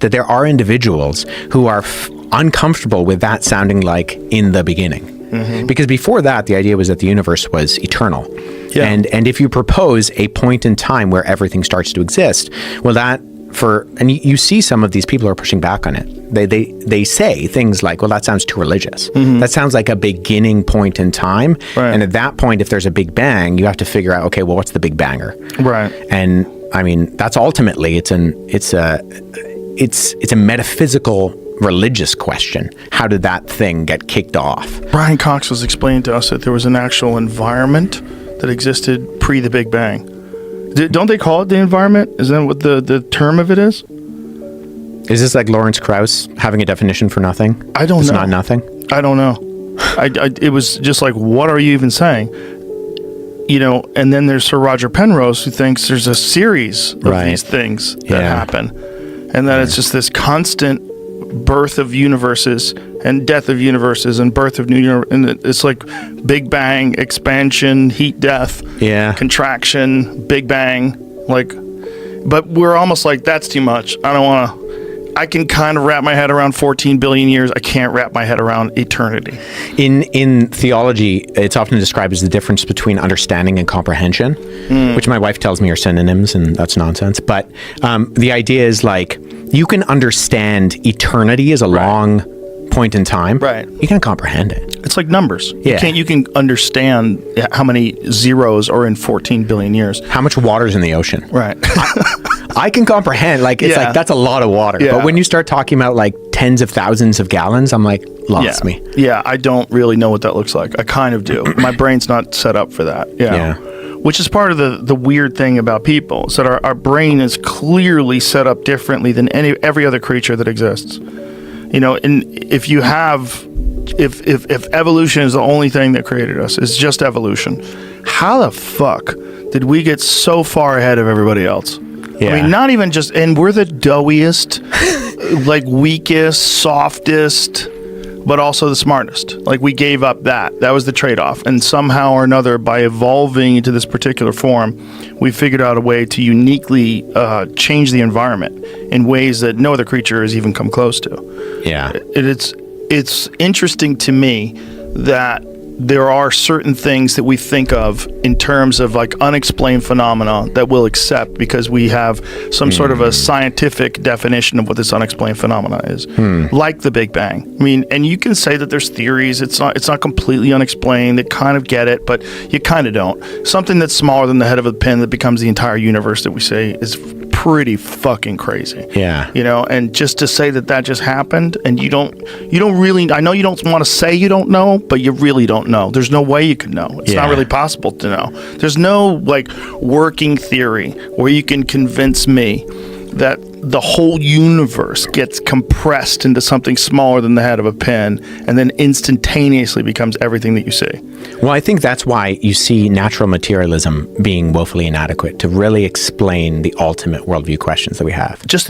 that there are individuals who are uncomfortable with that sounding like in the beginning. Mm-hmm. Because before that, the idea was that the universe was eternal. Yeah. And if you propose a point in time where everything starts to exist, well, and you see some of these people are pushing back on it. They say things like, well, that sounds too religious. Mm-hmm. That sounds like a beginning point in time. Right. And at that point, if there's a big bang, you have to figure out, okay, well, what's the big banger? Right. And I mean, that's ultimately, it's a metaphysical religious question. How did that thing get kicked off? Brian Cox was explaining to us that there was an actual environment that existed pre the Big Bang. Don't they call it the environment? Is that what the term of it is? Is this like Lawrence Krauss having a definition for nothing? I don't know. It's not nothing? I don't know. It was just like, what are you even saying? You know, and then there's Sir Roger Penrose, who thinks there's a series of these things that happen. And that it's just this constant birth of universes and death of universes and birth of new universes. And it's like Big Bang, expansion, heat, death, contraction, Big Bang. Like, but we're almost like, that's too much. I don't want to. I can kind of wrap my head around 14 billion years. I can't wrap my head around eternity. In theology, it's often described as the difference between understanding and comprehension, which my wife tells me are synonyms, and that's nonsense. But the idea is like, you can understand eternity as a long point in time. Right. You can't comprehend it. It's like numbers. Yeah. You can understand how many zeros are in 14 billion years. How much water's in the ocean. Right. I can comprehend, like, it's like, that's a lot of water. Yeah. But when you start talking about like tens of thousands of gallons, I'm like, lost me. Yeah, I don't really know what that looks like. I kind of do. My brain's not set up for that. Yeah. Which is part of the weird thing about people, is that our brain is clearly set up differently than every other creature that exists. You know, and if evolution is the only thing that created us, it's just evolution, how the fuck did we get so far ahead of everybody else? Yeah. I mean, not even just, and we're the doughiest, like weakest, softest, but also the smartest. Like, we gave up that. That was the trade-off. And somehow or another, by evolving into this particular form, we figured out a way to uniquely change the environment in ways that no other creature has even come close to. Yeah. It's interesting to me that there are certain things that we think of in terms of like unexplained phenomena that we'll accept because we have some sort of a scientific definition of what this unexplained phenomena is, like the Big Bang. I mean, and you can say that there's theories. It's not completely unexplained. They kind of get it, but you kind of don't. Something that's smaller than the head of a pin that becomes the entire universe that we say is pretty fucking crazy. Yeah. You know, and just to say that just happened, and you don't really, I know you don't want to say you don't know, but you really don't know. There's no way you could know. It's not really possible to know. There's no like working theory where you can convince me that the whole universe gets compressed into something smaller than the head of a pin and then instantaneously becomes everything that you see. Well, I think that's why you see natural materialism being woefully inadequate to really explain the ultimate worldview questions that we have. Just